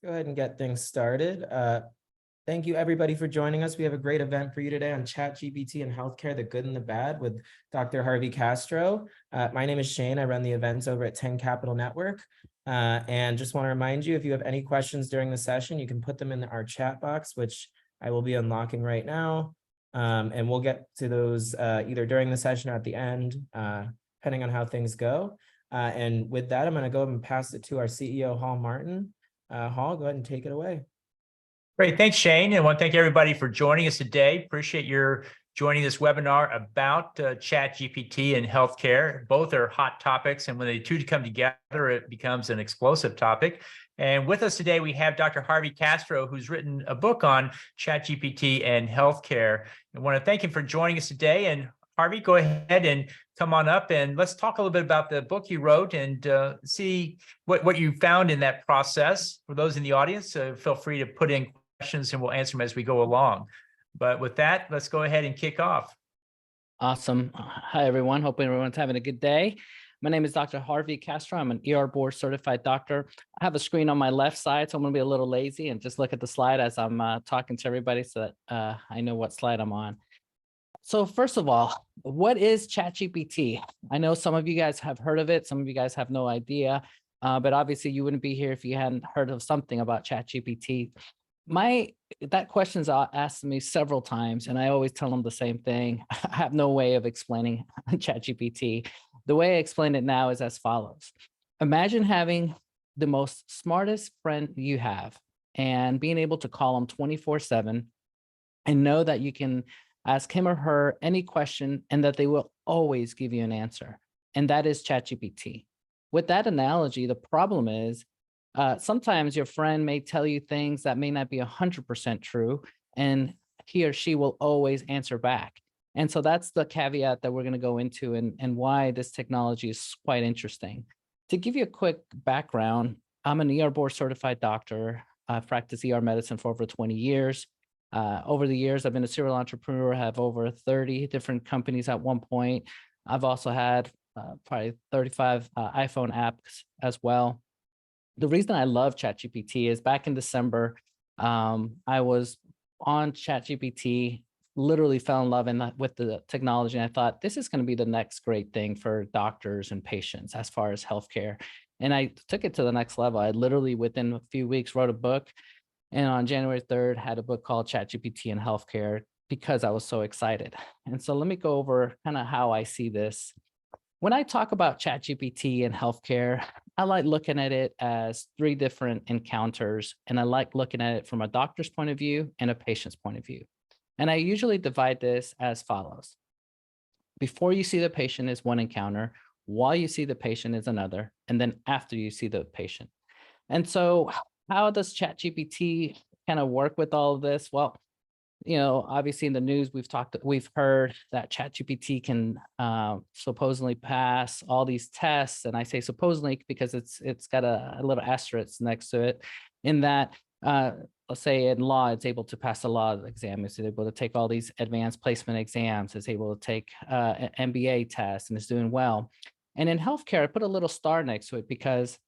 Go ahead and get things started. Thank you everybody for joining us. We have a great event for you today on ChatGPT and healthcare, the good and the bad, with Dr. Harvey Castro. My name is Shane. I run the events over at 10 Capital Network. And just want to remind you, if you have any questions during the session, you can put them in our chat box, which I will be unlocking right now. And we'll get to those either during the session or at the end, depending on how things go. And with that, I'm going to go and pass it to our CEO, Hall Martin. Hall, go ahead and take it away. Great. Thanks, Shane. And I want to thank everybody for joining us today. Appreciate your joining this webinar about ChatGPT and healthcare. Both are hot topics, and when the two come together, it becomes an explosive topic. And with us today, we have Dr. Harvey Castro, who's written a book on ChatGPT and healthcare. I want to thank him for joining us today. And Harvey, go ahead and come on up and let's talk a little bit about the book you wrote and see what you found in that process. For those in the audience, feel free to put in questions and we'll answer them as we go along. But with that, let's go ahead and kick off. Awesome. Hi, everyone. Hoping everyone's having a good day. My name is Dr. Harvey Castro. I'm an ER board certified doctor. I have a screen on my left side, so I'm going to be a little lazy and just look at the slide as I'm talking to everybody so that I know what slide I'm on. So first of all, what is ChatGPT? I know some of you guys have heard of it. Some of you guys have no idea, but obviously you wouldn't be here if you hadn't heard of something about ChatGPT. That question's asked me several times, and I always tell them the same thing. I have no way of explaining ChatGPT. The way I explain it now is as follows. Imagine having the most smartest friend you have and being able to call them 24/7 and know that you can ask him or her any question and that they will always give you an answer. And that is ChatGPT. With that analogy, the problem is sometimes your friend may tell you things that may not be 100% true, and he or she will always answer back. And so that's the caveat that we're going to go into and why this technology is quite interesting. To give you a quick background, I'm an ER board certified doctor. I've practiced ER medicine for over 20 years. Over the years, I've been a serial entrepreneur, have over 30 different companies at one point. I've also had probably 35 iPhone apps as well. The reason I love ChatGPT is back in December, I was on ChatGPT, literally fell in love with the technology. And I thought, this is going to be the next great thing for doctors and patients as far as healthcare. And I took it to the next level. I literally, within a few weeks, wrote a book. And on January 3rd, had a book called ChatGPT and Healthcare because I was so excited. And so let me go over kind of how I see this. When I talk about ChatGPT and healthcare, I like looking at it as three different encounters. And I like looking at it from a doctor's point of view and a patient's point of view. And I usually divide this as follows. Before you see the patient is one encounter, while you see the patient is another, and then after you see the patient. And so how does ChatGPT kind of work with all of this? Well, you know, obviously in the news, we've heard that ChatGPT can supposedly pass all these tests. And I say supposedly because it's got a little asterisk next to it in that, let's say in law, it's able to pass a law exam. It's able to take all these advanced placement exams. It's able to take an MBA test and it's doing well. And in healthcare, I put a little star next to it because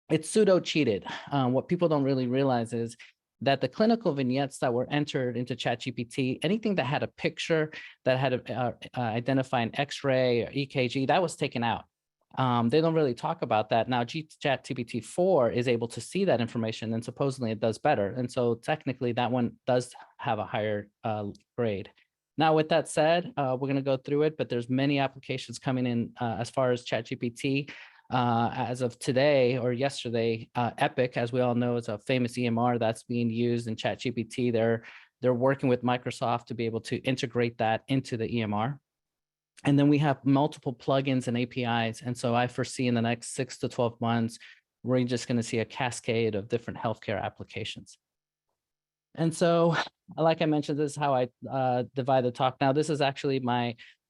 it's pseudo cheated. What people don't really realize is that the clinical vignettes that were entered into ChatGPT, anything that had a picture, that had to identify an X-ray or EKG, that was taken out. They don't really talk about that. Now, ChatGPT 4 is able to see that information, and supposedly it does better. And so technically, that one does have a higher grade. Now, with that said, we're going to go through it, but there's many applications coming in as far as ChatGPT. As of today or yesterday, Epic, as we all know, is a famous EMR that's being used in ChatGPT. They're working with Microsoft to be able to integrate that into the EMR. And then we have multiple plugins and APIs. And so I foresee in the next 6 to 12 months, we're just going to see a cascade of different healthcare applications. And so, like I mentioned, this is how I divide the talk. Now, this is actually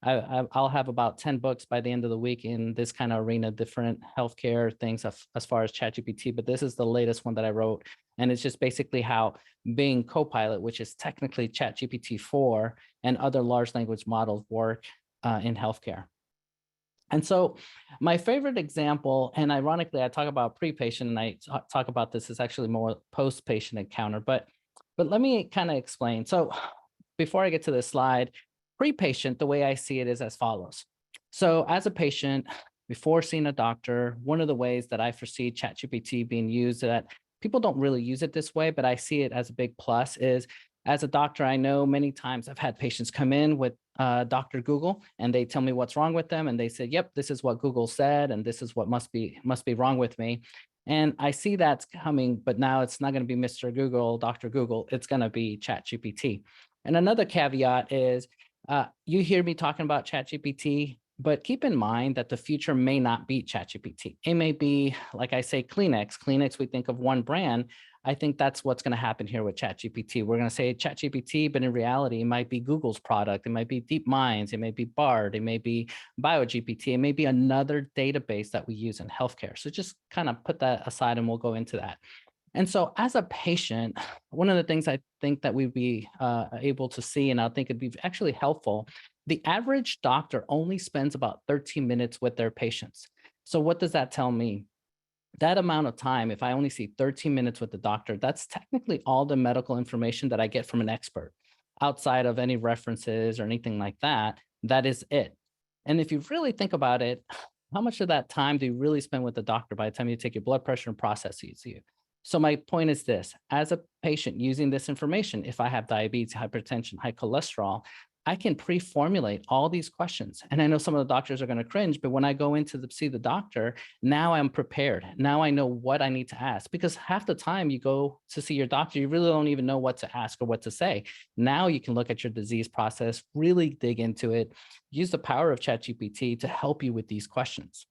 I'll have about 10 books by the end of the week in this kind of arena, different healthcare things as far as ChatGPT, but this is the latest one that I wrote. And it's just basically how Bing Copilot, which is technically ChatGPT 4 and other large language models work in healthcare. And so my favorite example, and ironically, I talk about pre-patient and I talk about this is actually more post-patient encounter, but let me kind of explain. So before I get to this slide, pre-patient, the way I see it is as follows. So as a patient, before seeing a doctor, one of the ways that I foresee ChatGPT being used that people don't really use it this way, but I see it as a big plus is as a doctor, I know many times I've had patients come in with Dr. Google and they tell me what's wrong with them. And they said, yep, this is what Google said. And this is what must be wrong with me. And I see that's coming, but now it's not going to be Mr. Google, Dr. Google, it's going to be ChatGPT. And another caveat is you hear me talking about ChatGPT, but keep in mind that the future may not be ChatGPT. It may be, like I say, Kleenex. Kleenex, we think of one brand. I think that's what's going to happen here with ChatGPT. We're going to say ChatGPT, but in reality, it might be Google's product. It might be DeepMind's. It may be Bard. It may be BioGPT. It may be another database that we use in healthcare. So just kind of put that aside and we'll go into that. And so as a patient, one of the things I think that we'd be able to see, and I think it'd be actually helpful, the average doctor only spends about 13 minutes with their patients. So what does that tell me? That amount of time, if I only see 13 minutes with the doctor, that's technically all the medical information that I get from an expert. Outside of any references or anything like that, that is it. And if you really think about it, how much of that time do you really spend with the doctor by the time you take your blood pressure and processes you? So my point is this, as a patient using this information, if I have diabetes, hypertension, high cholesterol, I can pre-formulate all these questions. And I know some of the doctors are going to cringe, but when I go in to see the doctor, now I'm prepared. Now I know what I need to ask, because half the time you go to see your doctor, you really don't even know what to ask or what to say. Now you can look at your disease process, really dig into it, use the power of ChatGPT to help you with these questions.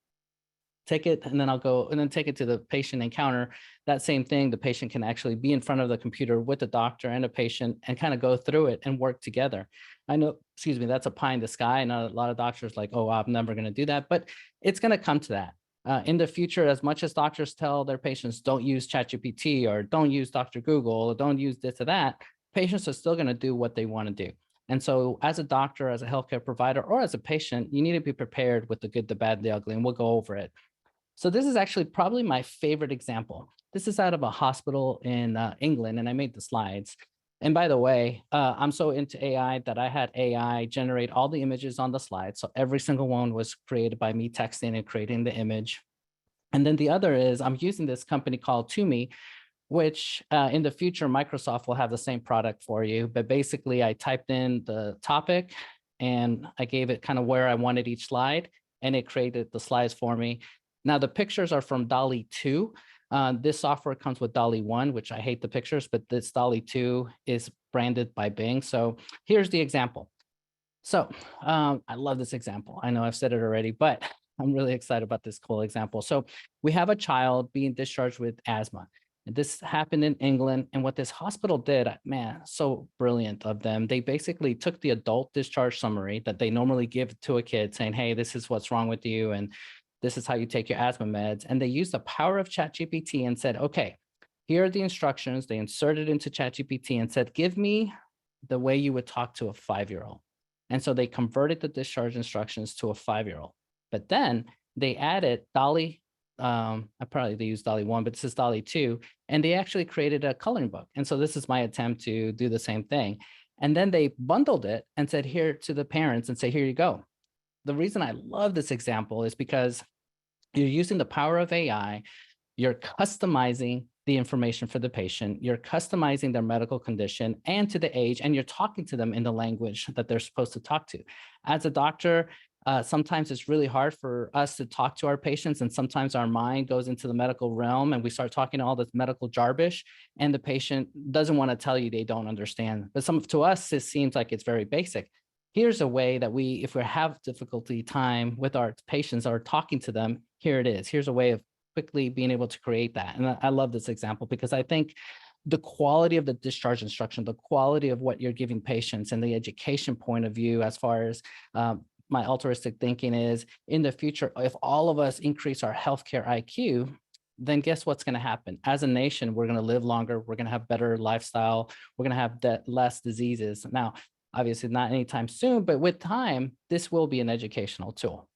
Take it, and then I'll go and then take it to the patient encounter. That same thing, the patient can actually be in front of the computer with the doctor and a patient and kind of go through it and work together. I know, excuse me, that's a pie in the sky. And a lot of doctors like, oh, I'm never going to do that, but it's going to come to that. In the future, as much as doctors tell their patients, don't use ChatGPT or don't use Dr. Google or don't use this or that, patients are still going to do what they want to do. And so as a doctor, as a healthcare provider, or as a patient, you need to be prepared with the good, the bad, the ugly, and we'll go over it. So this is actually probably my favorite example. This is out of a hospital in England, and I made the slides. And by the way, I'm so into AI that I had AI generate all the images on the slide. So every single one was created by me texting and creating the image. And then the other is I'm using this company called Toomey, which in the future, Microsoft will have the same product for you. But basically, I typed in the topic and I gave it kind of where I wanted each slide, and it created the slides for me. Now, the pictures are from DALL-E 2. This software comes with DALL-E 1, which I hate the pictures, but this DALL-E 2 is branded by Bing. So here's the example. So I love this example. I know I've said it already, but I'm really excited about this cool example. So we have a child being discharged with asthma. And this happened in England. And what this hospital did, man, so brilliant of them. They basically took the adult discharge summary that they normally give to a kid saying, hey, this is what's wrong with you. And this is how you take your asthma meds. And they used the power of ChatGPT and said, okay, here are the instructions. They inserted into ChatGPT and said, give me the way you would talk to a 5-year-old. And so they converted the discharge instructions to a 5-year-old. But then they added DALL-E, they used DALL-E 1, but this is DALL-E 2, and they actually created a coloring book. And so this is my attempt to do the same thing. And then they bundled it and said here to the parents and say, here you go. The reason I love this example is because you're using the power of AI, you're customizing the information for the patient, you're customizing their medical condition and to the age, and you're talking to them in the language that they're supposed to talk to. As a doctor, sometimes it's really hard for us to talk to our patients, and sometimes our mind goes into the medical realm and we start talking all this medical jarbish, and the patient doesn't want to tell you they don't understand. But to us, it seems like it's very basic. Here's a way that if we have difficulty time with our patients or talking to them, here it is. Here's a way of quickly being able to create that. And I love this example because I think the quality of the discharge instruction, the quality of what you're giving patients and the education point of view, as far as my altruistic thinking is, in the future, if all of us increase our healthcare IQ, then guess what's going to happen? As a nation, we're going to live longer. We're going to have better lifestyle. We're going to have less diseases. Now, obviously not anytime soon, but with time, this will be an educational tool.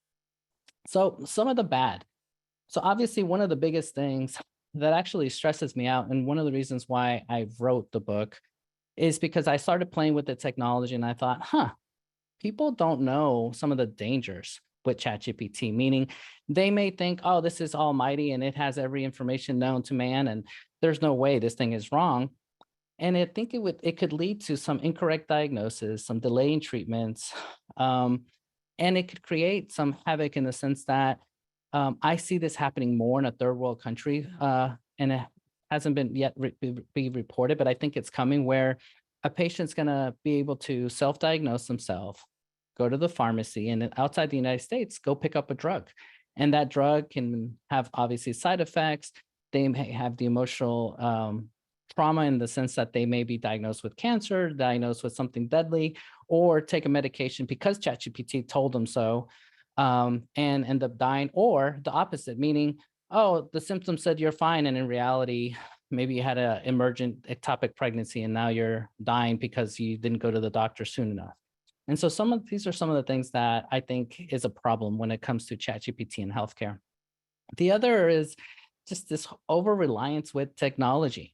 So some of the bad. So obviously one of the biggest things that actually stresses me out, and one of the reasons why I wrote the book, is because I started playing with the technology and I thought, people don't know some of the dangers with ChatGPT, meaning they may think, oh, this is almighty and it has every information known to man, and there's no way this thing is wrong. And I think it could lead to some incorrect diagnosis, some delay in treatments, and it could create some havoc in the sense that I see this happening more in a third world country, and it hasn't been yet be reported, but I think it's coming, where a patient's going to be able to self-diagnose themselves, go to the pharmacy, and then outside the United States, go pick up a drug. And that drug can have obviously side effects. They may have the emotional trauma in the sense that they may be diagnosed with cancer, diagnosed with something deadly, or take a medication because ChatGPT told them so, and end up dying, or the opposite, meaning, oh, the symptom said you're fine, and in reality, maybe you had an emergent ectopic pregnancy and now you're dying because you didn't go to the doctor soon enough. And so these are some of the things that I think is a problem when it comes to ChatGPT in healthcare. The other is just this over-reliance with technology.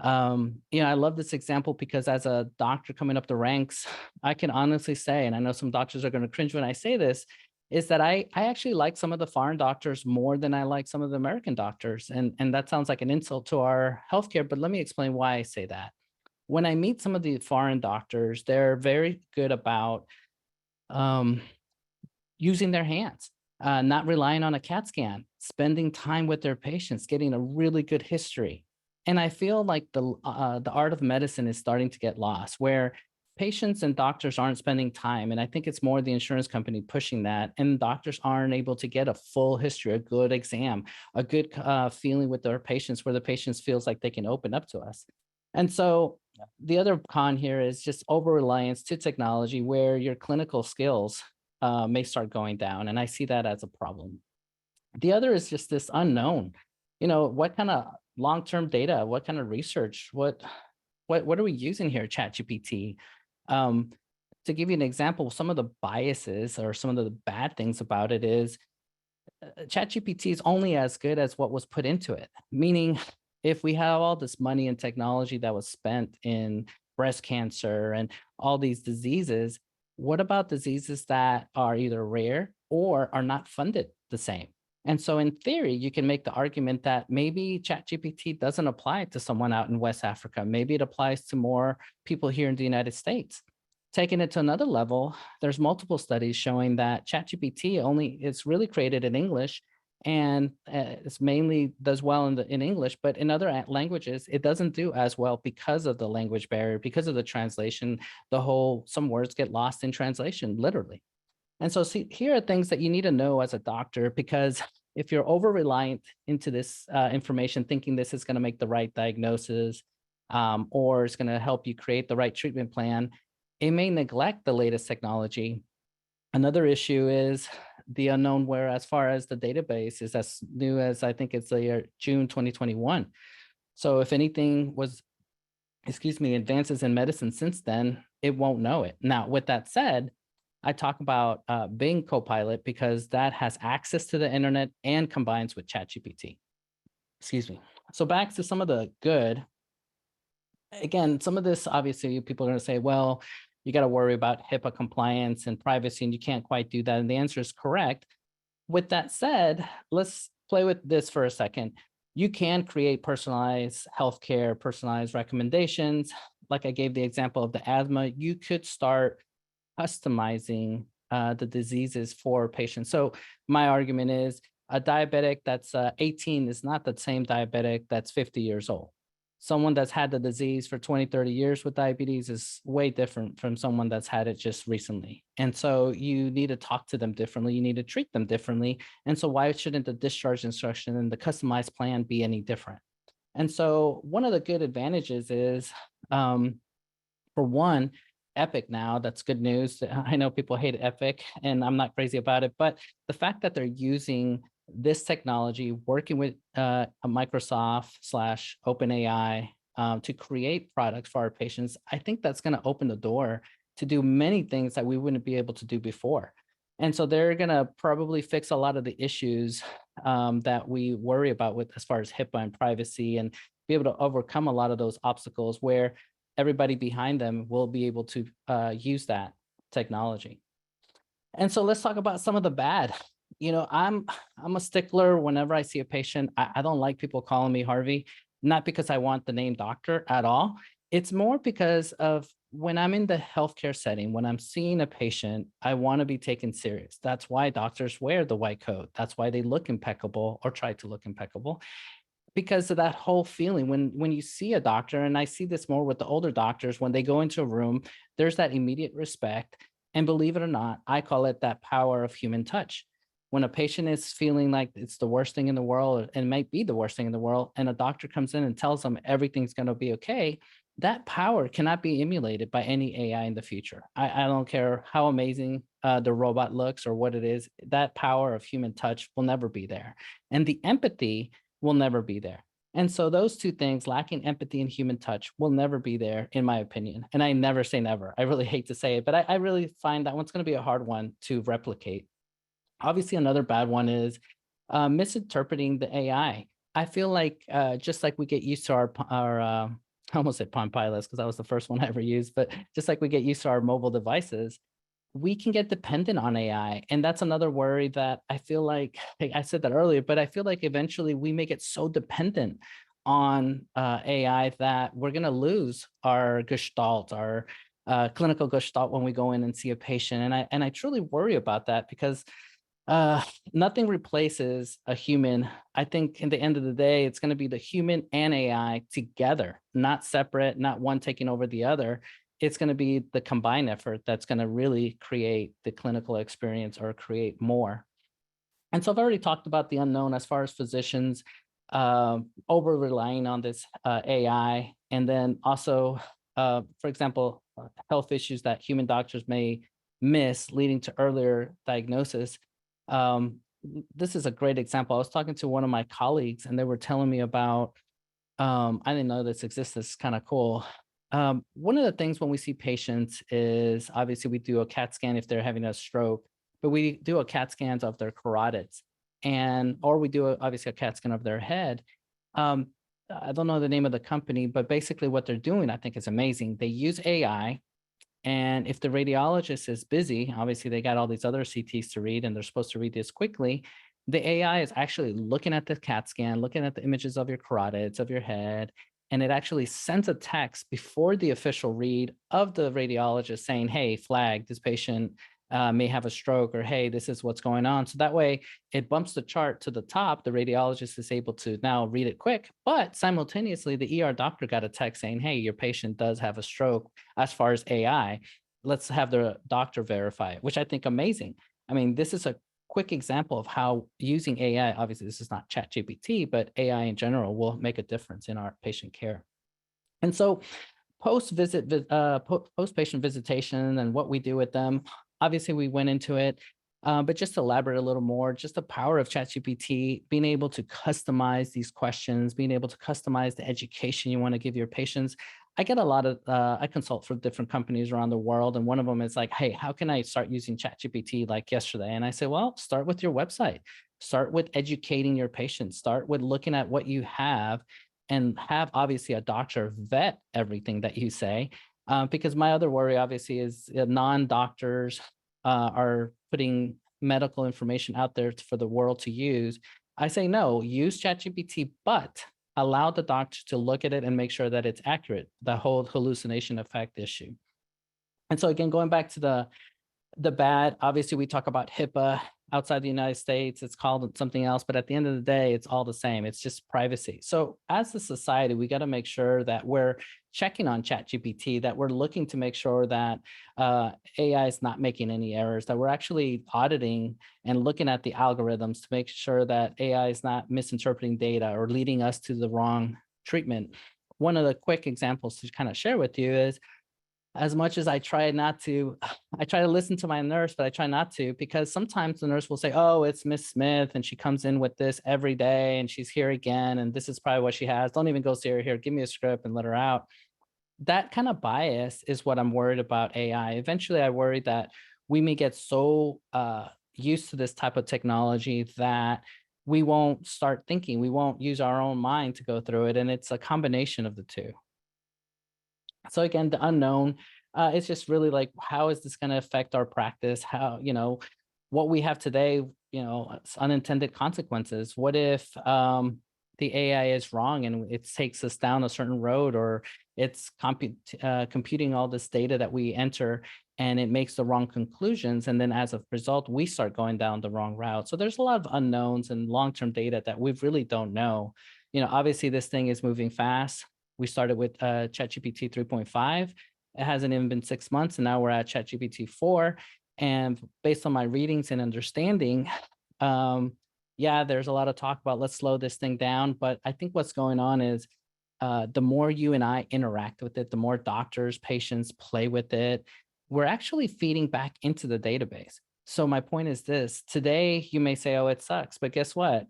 I love this example because as a doctor coming up the ranks, I can honestly say, and I know some doctors are going to cringe when I say this, is that I actually like some of the foreign doctors more than I like some of the American doctors. And that sounds like an insult to our healthcare, but let me explain why I say that. When I meet some of the foreign doctors, they're very good about using their hands, not relying on a CAT scan, spending time with their patients, getting a really good history. And I feel like the art of medicine is starting to get lost, where patients and doctors aren't spending time. And I think it's more the insurance company pushing that. And doctors aren't able to get a full history, a good exam, a good feeling with their patients, where the patients feels like they can open up to us. And so the other con here is just over reliance to technology, where your clinical skills may start going down. And I see that as a problem. The other is just this unknown. What kind of long-term data, what kind of research, what are we using here, ChatGPT? To give you an example, some of the biases or some of the bad things about it is ChatGPT is only as good as what was put into it. Meaning, if we have all this money and technology that was spent in breast cancer and all these diseases, what about diseases that are either rare or are not funded the same? And so in theory, you can make the argument that maybe ChatGPT doesn't apply to someone out in West Africa. Maybe it applies to more people here in the United States. Taking it to another level, there's multiple studies showing that ChatGPT it's really created in English, and it's mainly does well in English, but in other languages, it doesn't do as well because of the language barrier, because of the translation. Some words get lost in translation, literally. And so here are things that you need to know as a doctor, because if you're over reliant into this information, thinking this is going to make the right diagnosis, or it's going to help you create the right treatment plan, it may neglect the latest technology. Another issue is the unknown, where as far as the database is as new as, I think it's the year June 2021. So if anything advances in medicine since then, it won't know it. Now, with that said, I talk about Bing Copilot because that has access to the internet and combines with ChatGPT. So back to some of the good. Again, some of this, obviously, people are going to say, well, you got to worry about HIPAA compliance and privacy, and you can't quite do that. And the answer is correct. With that said, let's play with this for a second. You can create personalized healthcare, personalized recommendations. Like I gave the example of the asthma, you could start customizing the diseases for patients. So my argument is a diabetic that's 18 is not the same diabetic that's 50 years old. Someone that's had the disease for 20, 30 years with diabetes is way different from someone that's had it just recently. And so you need to talk to them differently. You need to treat them differently. And so why shouldn't the discharge instruction and the customized plan be any different? And so one of the good advantages is, for one, Epic now, that's good news. I know people hate Epic and I'm not crazy about it, but the fact that they're using this technology, working with Microsoft / OpenAI to create products for our patients, I think that's going to open the door to do many things that we wouldn't be able to do before. And so they're going to probably fix a lot of the issues that we worry about with as far as HIPAA and privacy, and be able to overcome a lot of those obstacles where everybody behind them will be able to use that technology. And so let's talk about some of the bad. I'm a stickler whenever I see a patient. I don't like people calling me Harvey, not because I want the name doctor at all. It's more because of when I'm in the healthcare setting, when I'm seeing a patient, I want to be taken serious. That's why doctors wear the white coat. That's why they look impeccable or try to look impeccable, because of that whole feeling when you see a doctor. And I see this more with the older doctors, when they go into a room, there's that immediate respect. And believe it or not, I call it that power of human touch. When a patient is feeling like it's the worst thing in the world, and it might be the worst thing in the world, and a doctor comes in and tells them everything's going to be okay, that power cannot be emulated by any AI in the future. I don't care how amazing the robot looks or what it is, that power of human touch will never be there. And the empathy will never be there. And so those two things, lacking empathy and human touch, will never be there, in my opinion. And I never say never. I really hate to say it, but I really find that one's going to be a hard one to replicate. Obviously, another bad one is misinterpreting the AI. I feel like just like we get used to our I almost said Palm Pilots because that was the first one I ever used, but just like we get used to our mobile devices, we can get dependent on AI. And that's another worry that I feel like I said that earlier, but I feel like eventually we may get so dependent on AI that we're going to lose our gestalt, our clinical gestalt when we go in and see a patient. And I truly worry about that, because nothing replaces a human. I think in the end of the day, it's going to be the human and AI together, not separate, not one taking over the other. It's going to be the combined effort that's going to really create the clinical experience or create more. And so I've already talked about the unknown as far as physicians over relying on this AI. And then also, for example, health issues that human doctors may miss, leading to earlier diagnosis. This is a great example. I was talking to one of my colleagues and they were telling me about, I didn't know this exists. This is kind of cool. One of the things when we see patients is obviously we do a CAT scan if they're having a stroke, but we do a CAT scans of their carotids, or we do obviously a CAT scan of their head. I don't know the name of the company, but basically what they're doing, I think is amazing. They use AI. And if the radiologist is busy, obviously they got all these other CTs to read and they're supposed to read this quickly. The AI is actually looking at the CAT scan, looking at the images of your carotids, of your head, and it actually sends a text before the official read of the radiologist saying, hey, flag, this patient may have a stroke, or hey, this is what's going on. So that way it bumps the chart to the top. The radiologist is able to now read it quick, but simultaneously the ER doctor got a text saying, hey, your patient does have a stroke. As far as AI, let's have the doctor verify it, which I think amazing. I mean, this is a quick example of how using AI, obviously this is not ChatGPT, but AI in general will make a difference in our patient care. And so post-patient visitation and what we do with them, obviously we went into it, but just to elaborate a little more, just the power of ChatGPT, being able to customize these questions, being able to customize the education you want to give your patients. I get a lot of, I consult for different companies around the world. And one of them is like, hey, how can I start using ChatGPT like yesterday? And I say, well, start with your website, start with educating your patients, start with looking at what you have, and have obviously a doctor vet everything that you say. Because my other worry obviously is non-doctors are putting medical information out there for the world to use. I say, no, use ChatGPT, but allow the doctor to look at it and make sure that it's accurate, the whole hallucination effect issue. And so again, going back to the bad, obviously we talk about HIPAA outside the United States, it's called something else, but at the end of the day, it's all the same. It's just privacy. So as a society, we got to make sure that we're checking on ChatGPT, that we're looking to make sure that AI is not making any errors, that we're actually auditing and looking at the algorithms to make sure that AI is not misinterpreting data or leading us to the wrong treatment. One of the quick examples to kind of share with you is, as much as I try to listen to my nurse, but I try not to, because sometimes the nurse will say, oh, it's Miss Smith and she comes in with this every day and she's here again. And this is probably what she has. Don't even go see her here. Give me a script and let her out. That kind of bias is what I'm worried about AI. Eventually, I worry that we may get so used to this type of technology that we won't start thinking, we won't use our own mind to go through it. And it's a combination of the two. So again, the unknown, it's just really like, how is this going to affect our practice? How, what we have today, it's unintended consequences. What if the AI is wrong and it takes us down a certain road, or it's computing all this data that we enter and it makes the wrong conclusions. And then as a result, we start going down the wrong route. So there's a lot of unknowns and long-term data that we really don't know. Obviously this thing is moving fast. We started with ChatGPT 3.5. It hasn't even been 6 months, and now we're at ChatGPT 4. And based on my readings and understanding, yeah, there's a lot of talk about let's slow this thing down. But I think what's going on is the more you and I interact with it, the more doctors, patients play with it, we're actually feeding back into the database. So my point is this: today you may say, oh, it sucks, but guess what?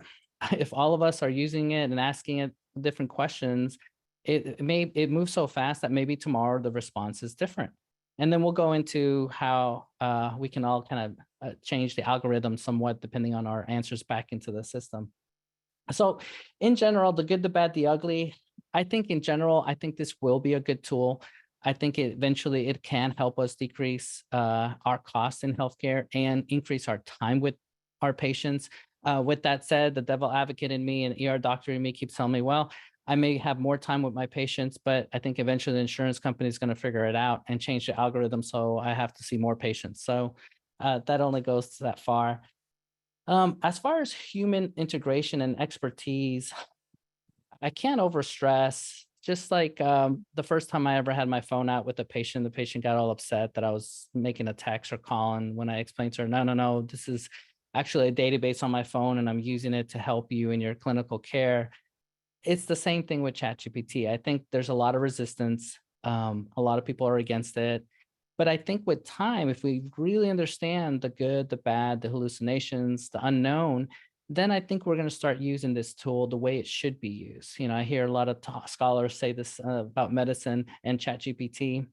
If all of us are using it and asking it different questions, it moves so fast that maybe tomorrow the response is different. And then we'll go into how we can all kind of change the algorithm somewhat depending on our answers back into the system. So in general, the good, the bad, the ugly, I think in general, I think this will be a good tool. I think eventually it can help us decrease our costs in healthcare and increase our time with our patients. With that said, the devil advocate in me and ER doctor in me keeps telling me, well, I may have more time with my patients, but I think eventually the insurance company is going to figure it out and change the algorithm. So I have to see more patients. So that only goes that far. As far as human integration and expertise, I can't overstress. Just like the first time I ever had my phone out with a patient, the patient got all upset that I was making a text or call. And when I explained to her, no, this is actually a database on my phone and I'm using it to help you in your clinical care. It's the same thing with ChatGPT. I think there's a lot of resistance. A lot of people are against it. But I think with time, if we really understand the good, the bad, the hallucinations, the unknown, then I think we're going to start using this tool the way it should be used. I hear a lot of scholars say this about medicine and ChatGPT.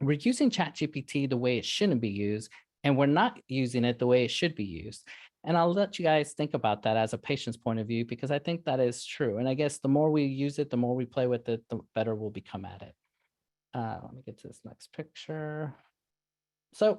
We're using ChatGPT the way it shouldn't be used, and we're not using it the way it should be used. And I'll let you guys think about that as a patient's point of view, because I think that is true. And I guess the more we use it, the more we play with it, the better we'll become at it. Let me get to this next picture. So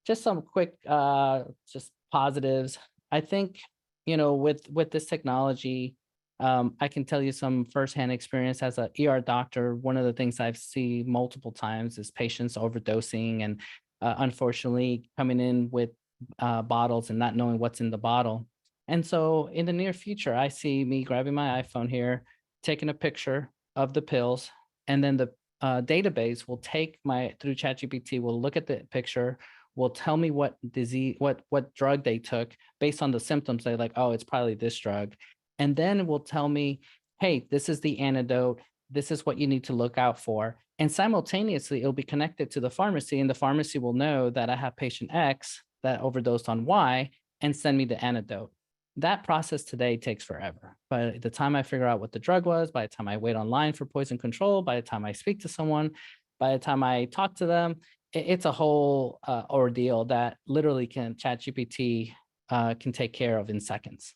just some quick, just positives. I think, with this technology, I can tell you some firsthand experience as an ER doctor. One of the things I've seen multiple times is patients overdosing and unfortunately coming in with bottles and not knowing what's in the bottle. And so in the near future, I see me grabbing my iPhone here, taking a picture of the pills, and then the database will take through ChatGPT, will look at the picture, will tell me what disease, what drug they took based on the symptoms. They're like, oh, it's probably this drug. And then it will tell me, hey, this is the antidote. This is what you need to look out for. And simultaneously, it'll be connected to the pharmacy, and the pharmacy will know that I have patient X that overdosed on Y and send me the antidote. That process today takes forever. By the time I figure out what the drug was, by the time I wait online for poison control, by the time I speak to someone, by the time I talk to them, it's a whole ordeal that literally ChatGPT can take care of in seconds.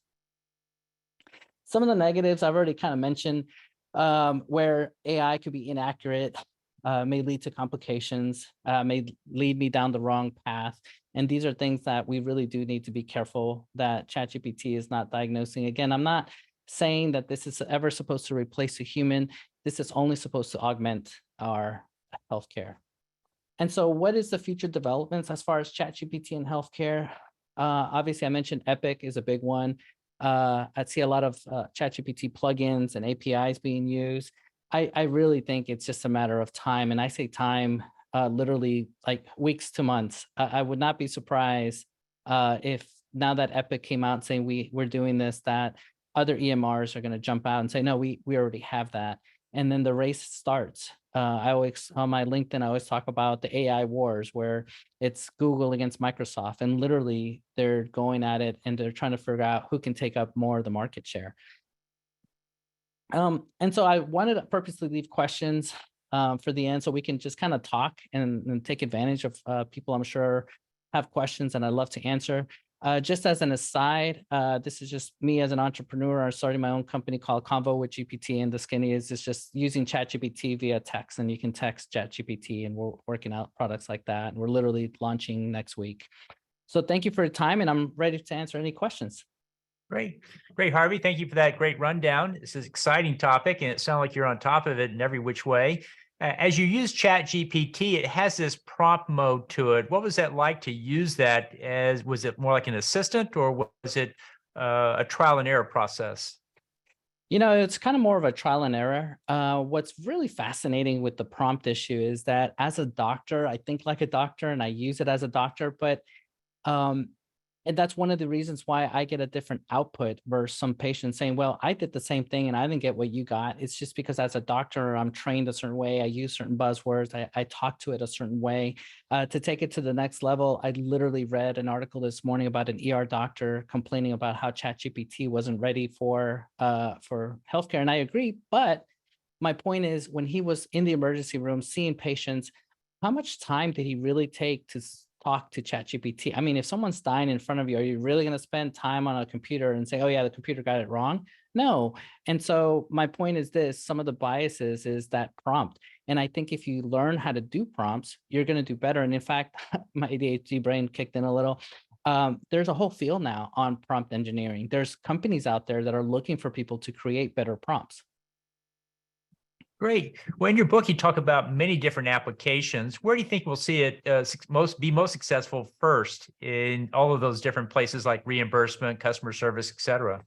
Some of the negatives I've already kind of mentioned, where AI could be inaccurate, may lead to complications, may lead me down the wrong path. And these are things that we really do need to be careful that ChatGPT is not diagnosing. Again, I'm not saying that this is ever supposed to replace a human. This is only supposed to augment our healthcare. And so what is the future developments as far as ChatGPT in healthcare? Obviously, I mentioned Epic is a big one. I'd see a lot of ChatGPT plugins and APIs being used. I really think it's just a matter of time. And I say time, literally like weeks to months. I would not be surprised if now that Epic came out saying we're doing this, that other EMRs are going to jump out and say, no, we already have that. And then the race starts. I always, on my LinkedIn, I always talk about the AI wars, where it's Google against Microsoft, and literally they're going at it and they're trying to figure out who can take up more of the market share. And so I wanted to purposely leave questions for the end so we can just kind of talk and take advantage of people I'm sure have questions, and I'd love to answer. Just as an aside, this is just me as an entrepreneur. I'm starting my own company called Convo with GPT, and the skinny is it's just using ChatGPT via text, and you can text ChatGPT, and we're working out products like that. And we're literally launching next week. So thank you for your time, and I'm ready to answer any questions. Great. Great, Harvey. Thank you for that great rundown. This is an exciting topic, and it sounds like you're on top of it in every which way. As you use ChatGPT, it has this prompt mode to it. What was that like to use that? Was it more like an assistant, or was it a trial and error process? It's kind of more of a trial and error. What's really fascinating with the prompt issue is that as a doctor, I think like a doctor and I use it as a doctor, but um, and that's one of the reasons why I get a different output versus some patients saying, well, I did the same thing and I didn't get what you got. It's just because as a doctor, I'm trained a certain way. I use certain buzzwords. I talk to it a certain way. To take it to the next level, I literally read an article this morning about an ER doctor complaining about how ChatGPT wasn't ready for healthcare. And I agree. But my point is, when he was in the emergency room seeing patients, how much time did he really take to talk to ChatGPT? I mean, if someone's dying in front of you, are you really going to spend time on a computer and say, oh yeah, the computer got it wrong? No. And so my point is this, some of the biases is that prompt. And I think if you learn how to do prompts, you're going to do better. And in fact, my ADHD brain kicked in a little. There's a whole field now on prompt engineering. There's companies out there that are looking for people to create better prompts. Great. Well, in your book, you talk about many different applications. Where do you think we'll see it be most successful first in all of those different places like reimbursement, customer service, et cetera?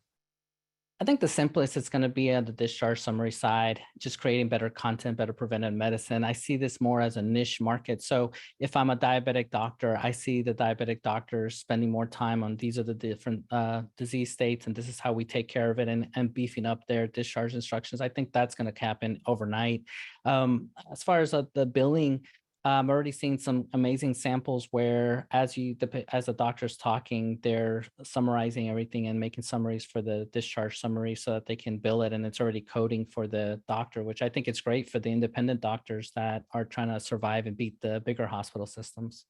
I think the simplest is going to be on the discharge summary side, just creating better content, better preventive medicine. I see this more as a niche market. So if I'm a diabetic doctor, I see the diabetic doctors spending more time on these are the different disease states, and this is how we take care of it, and beefing up their discharge instructions. I think that's going to happen overnight. As far as the billing, I'm already seeing some amazing samples where as the doctor's talking, they're summarizing everything and making summaries for the discharge summary so that they can bill it. And it's already coding for the doctor, which I think it's great for the independent doctors that are trying to survive and beat the bigger hospital systems.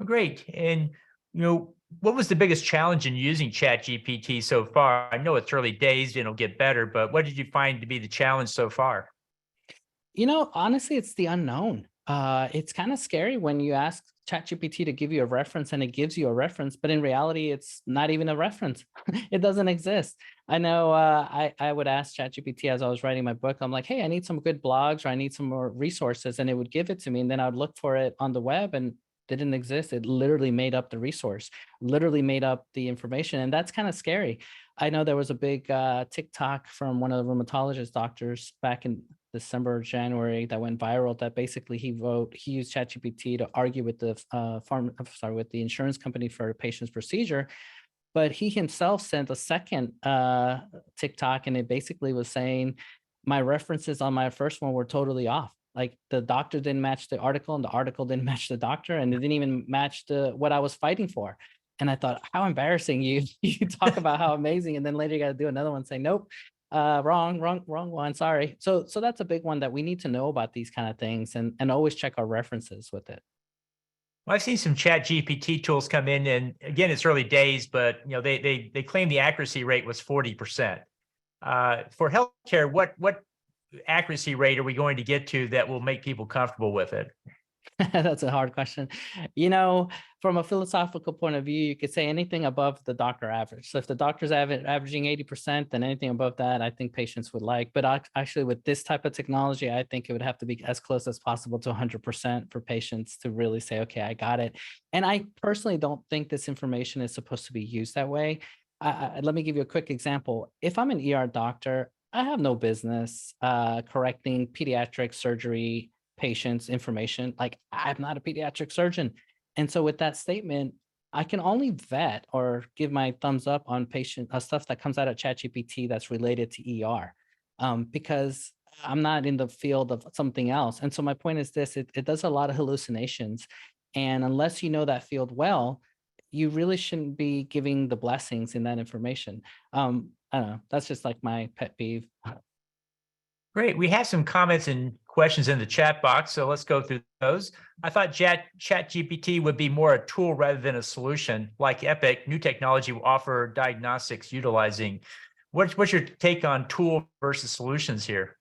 Great. And, what was the biggest challenge in using ChatGPT so far? I know it's early days and it'll get better, but what did you find to be the challenge so far? Honestly, it's the unknown. It's kind of scary when you ask ChatGPT to give you a reference and it gives you a reference, but in reality, it's not even a reference. It doesn't exist. I know I would ask ChatGPT as I was writing my book, I'm like, hey, I need some good blogs or I need some more resources, and it would give it to me. And then I would look for it on the web and it didn't exist. It literally made up the resource, literally made up the information. And that's kind of scary. I know there was a big TikTok from one of the rheumatologist doctors back in December, January that went viral. That basically he used ChatGPT to argue with the with the insurance company for a patient's procedure, but he himself sent a second TikTok, and it basically was saying my references on my first one were totally off. Like the doctor didn't match the article, and the article didn't match the doctor, and it didn't even match what I was fighting for. And I thought, how embarrassing. You talk about how amazing, and then later you got to do another one saying, nope, wrong one, sorry. So that's a big one that we need to know about these kind of things, and always check our references with it. Well, I've seen some ChatGPT tools come in, and again, it's early days, but they claim the accuracy rate was 40%. For healthcare, what accuracy rate are we going to get to that will make people comfortable with it? That's a hard question. From a philosophical point of view, you could say anything above the doctor average. So if the doctor's averaging 80%, then anything above that, I think patients would like. But actually, with this type of technology, I think it would have to be as close as possible to 100% for patients to really say, okay, I got it. And I personally don't think this information is supposed to be used that way. Let me give you a quick example. If I'm an ER doctor, I have no business correcting pediatric surgery patients' information. Like, I'm not a pediatric surgeon. And so with that statement, I can only vet or give my thumbs up on patient stuff that comes out of ChatGPT that's related to ER, because I'm not in the field of something else. And so my point is this, it does a lot of hallucinations. And unless you know that field well, you really shouldn't be giving the blessings in that information. I don't know. That's just like my pet peeve. Great. We have some comments and questions in the chat box, so let's go through those. I thought ChatGPT would be more a tool rather than a solution. Like Epic, new technology will offer diagnostics utilizing. What's your take on tool versus solutions here?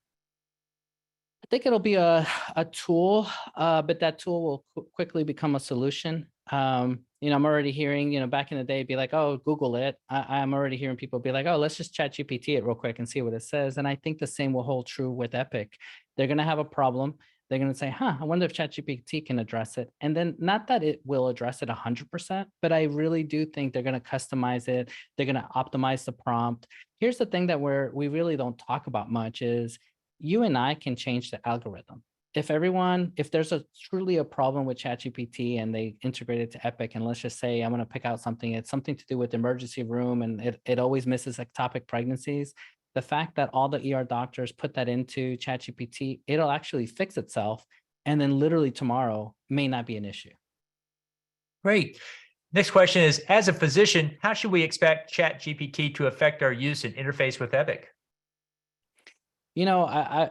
I think it'll be a tool, but that tool will quickly become a solution. I'm already hearing, back in the day, be like, oh, Google it. I'm already hearing people be like, oh, let's just ChatGPT it real quick and see what it says. And I think the same will hold true with Epic. They're going to have a problem. They're going to say, I wonder if ChatGPT can address it. And then not that it will address it 100%, but I really do think they're going to customize it. They're going to optimize the prompt. Here's the thing that we really don't talk about much is you and I can change the algorithm. If there's truly a problem with ChatGPT and they integrate it to Epic, and let's just say I'm going to pick out something, it's something to do with emergency room and it always misses ectopic pregnancies. The fact that all the ER doctors put that into ChatGPT, it'll actually fix itself. And then literally tomorrow may not be an issue. Great. Next question is, as a physician, how should we expect ChatGPT to affect our use and interface with Epic? I'm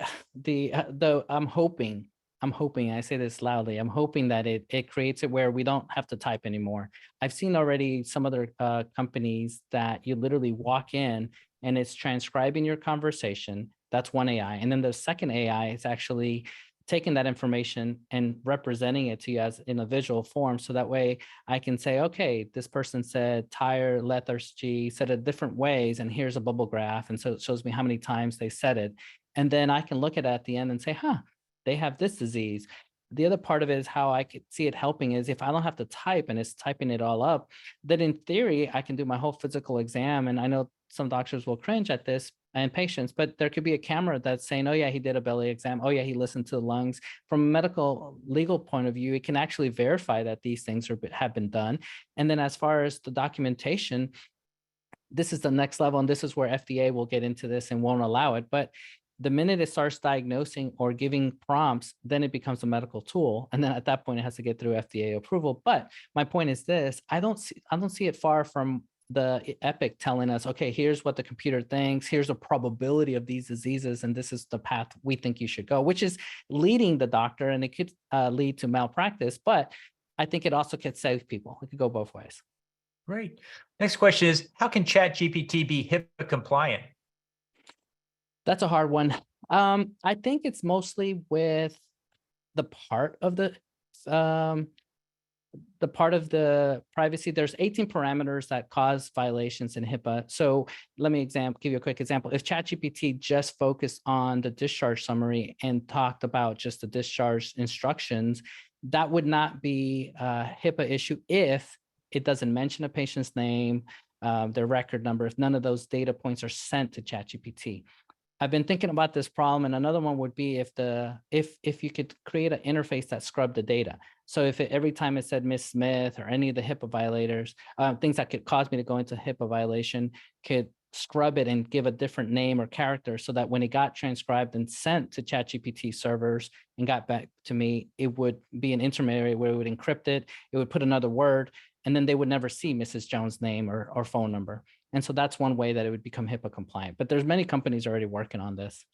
hoping, I say this loudly, I'm hoping that it creates it where we don't have to type anymore. I've seen already some other companies that you literally walk in and it's transcribing your conversation. That's one AI. And then the second AI is actually taking that information and representing it to you as in a visual form. So that way I can say, okay, this person said tire, lethargy, said it different ways. And here's a bubble graph. And so it shows me how many times they said it. And then I can look at it at the end and say, they have this disease. The other part of it is how I could see it helping is if I don't have to type and it's typing it all up, then in theory, I can do my whole physical exam. And I know some doctors will cringe at this and patients, but there could be a camera that's saying, oh yeah, he did a belly exam. Oh yeah, he listened to the lungs. From a medical legal point of view, it can actually verify that these things have been done. And then as far as the documentation, this is the next level. And this is where FDA will get into this and won't allow it. But the minute it starts diagnosing or giving prompts, then it becomes a medical tool. And then at that point, it has to get through FDA approval. But my point is this, I don't see it far from the Epic telling us, okay, here's what the computer thinks, here's a probability of these diseases, and this is the path we think you should go, which is leading the doctor, and it could lead to malpractice, but I think it also could save people. It could go both ways. Great. Next question is, how can ChatGPT be HIPAA compliant? That's a hard one. I think it's mostly with the part of the privacy. There's 18 parameters that cause violations in HIPAA. So let me give you a quick example. If ChatGPT just focused on the discharge summary and talked about just the discharge instructions, that would not be a HIPAA issue if it doesn't mention a patient's name, their record number, if none of those data points are sent to ChatGPT. I've been thinking about this problem, and another one would be if you could create an interface that scrubbed the data. So if every time it said Miss Smith or any of the HIPAA violators, things that could cause me to go into HIPAA violation, could scrub it and give a different name or character so that when it got transcribed and sent to ChatGPT servers and got back to me, it would be an intermediary where it would encrypt it, it would put another word, and then they would never see Mrs. Jones' name or phone number. And so that's one way that it would become HIPAA compliant. But there's many companies already working on this.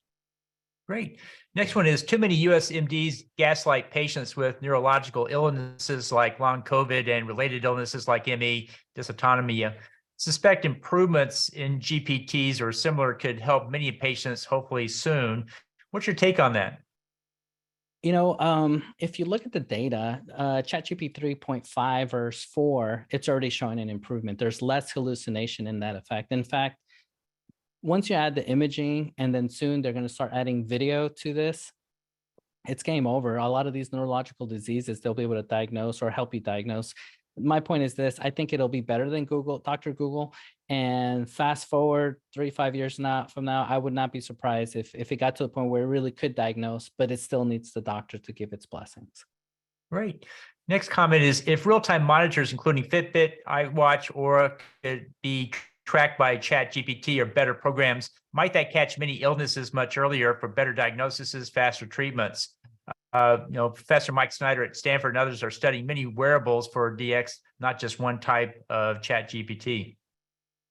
Great. Next one is, too many US MDs gaslight patients with neurological illnesses like long COVID and related illnesses like ME, dysautonomia. Suspect improvements in GPTs or similar could help many patients hopefully soon. What's your take on that? If you look at the data, ChatGPT 3.5 verse 4, it's already showing an improvement. There's less hallucination in that effect. In fact, once you add the imaging and then soon they're going to start adding video to this, it's game over. A lot of these neurological diseases, they'll be able to diagnose or help you diagnose. My point is this, I think it'll be better than Dr. Google. And fast forward 3-5 years from now, I would not be surprised if it got to the point where it really could diagnose, but it still needs the doctor to give its blessings. Great. Next comment is, if real-time monitors, including Fitbit, iWatch, or could be tracked by ChatGPT or better programs, might that catch many illnesses much earlier for better diagnoses, faster treatments? Professor Mike Snyder at Stanford and others are studying many wearables for DX, not just one type of ChatGPT.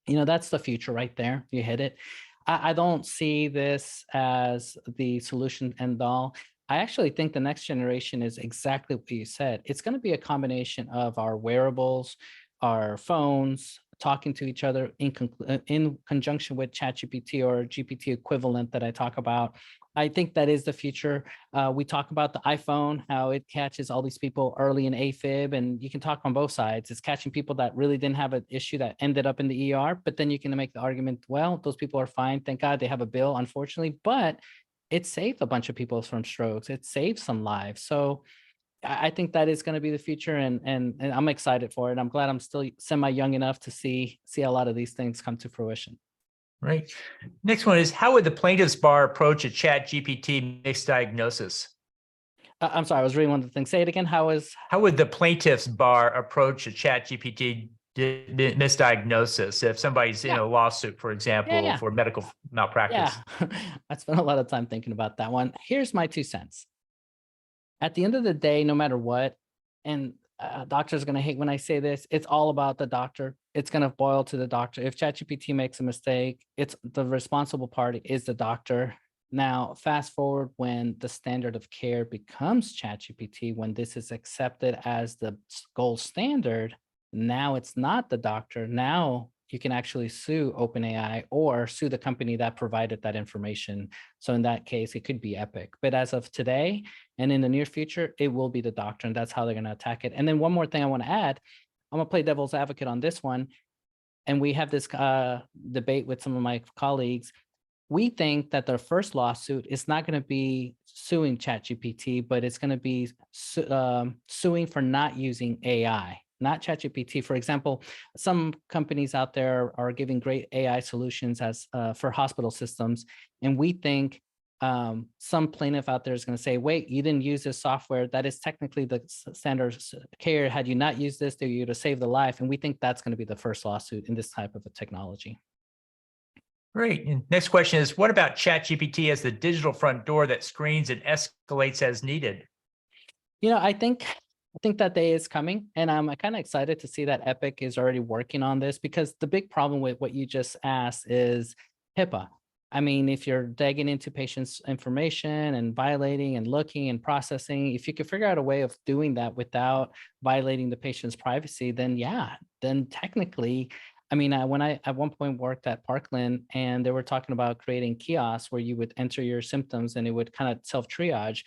That's the future right there. You hit it. I don't see this as the solution end all. I actually think the next generation is exactly what you said. It's going to be a combination of our wearables, our phones, talking to each other in conjunction with ChatGPT or GPT equivalent that I talk about. I think that is the future. We talk about the iPhone, how it catches all these people early in AFib, and you can talk on both sides. It's catching people that really didn't have an issue that ended up in the ER, but then you can make the argument, well, those people are fine. Thank God they have a bill, unfortunately, but it saved a bunch of people from strokes. It saved some lives. So I think that is going to be the future, and I'm excited for it. I'm glad I'm still semi young enough to see a lot of these things come to fruition. Right. Next one is, how would the plaintiff's bar approach a ChatGPT misdiagnosis? I'm sorry, I was reading one of the things. Say it again. How would the plaintiff's bar approach a ChatGPT misdiagnosis if somebody's in a lawsuit, for example, for medical malpractice? Yeah, I spent a lot of time thinking about that one. Here's my 2 cents. At the end of the day, no matter what, and doctors are going to hate when I say this, it's all about the doctor. It's going to boil to the doctor. If ChatGPT makes a mistake, it's the responsible party is the doctor. Now, fast forward when the standard of care becomes ChatGPT, when this is accepted as the gold standard, now it's not the doctor. Now you can actually sue OpenAI or sue the company that provided that information. So in that case, it could be Epic. But as of today and in the near future, it will be the doctor, and that's how they're going to attack it. And then one more thing I want to add, I'm going to play devil's advocate on this one. And we have this debate with some of my colleagues. We think that their first lawsuit is not going to be suing ChatGPT, but it's going to be suing for not using AI, not ChatGPT. For example, some companies out there are giving great AI solutions as for hospital systems, and we think some plaintiff out there is going to say, wait, you didn't use this software. That is technically the standard care. Had you not used this, you would have saved the life. And we think that's going to be the first lawsuit in this type of a technology. Great. And next question is, what about ChatGPT as the digital front door that screens and escalates as needed? You know, I think that day is coming, and I'm kind of excited to see that Epic is already working on this, because the big problem with what you just asked is HIPAA. I mean, if you're digging into patients' information and violating and looking and processing, if you could figure out a way of doing that without violating the patient's privacy, then technically, I mean, when I at one point worked at Parkland, and they were talking about creating kiosks where you would enter your symptoms and it would kind of self-triage.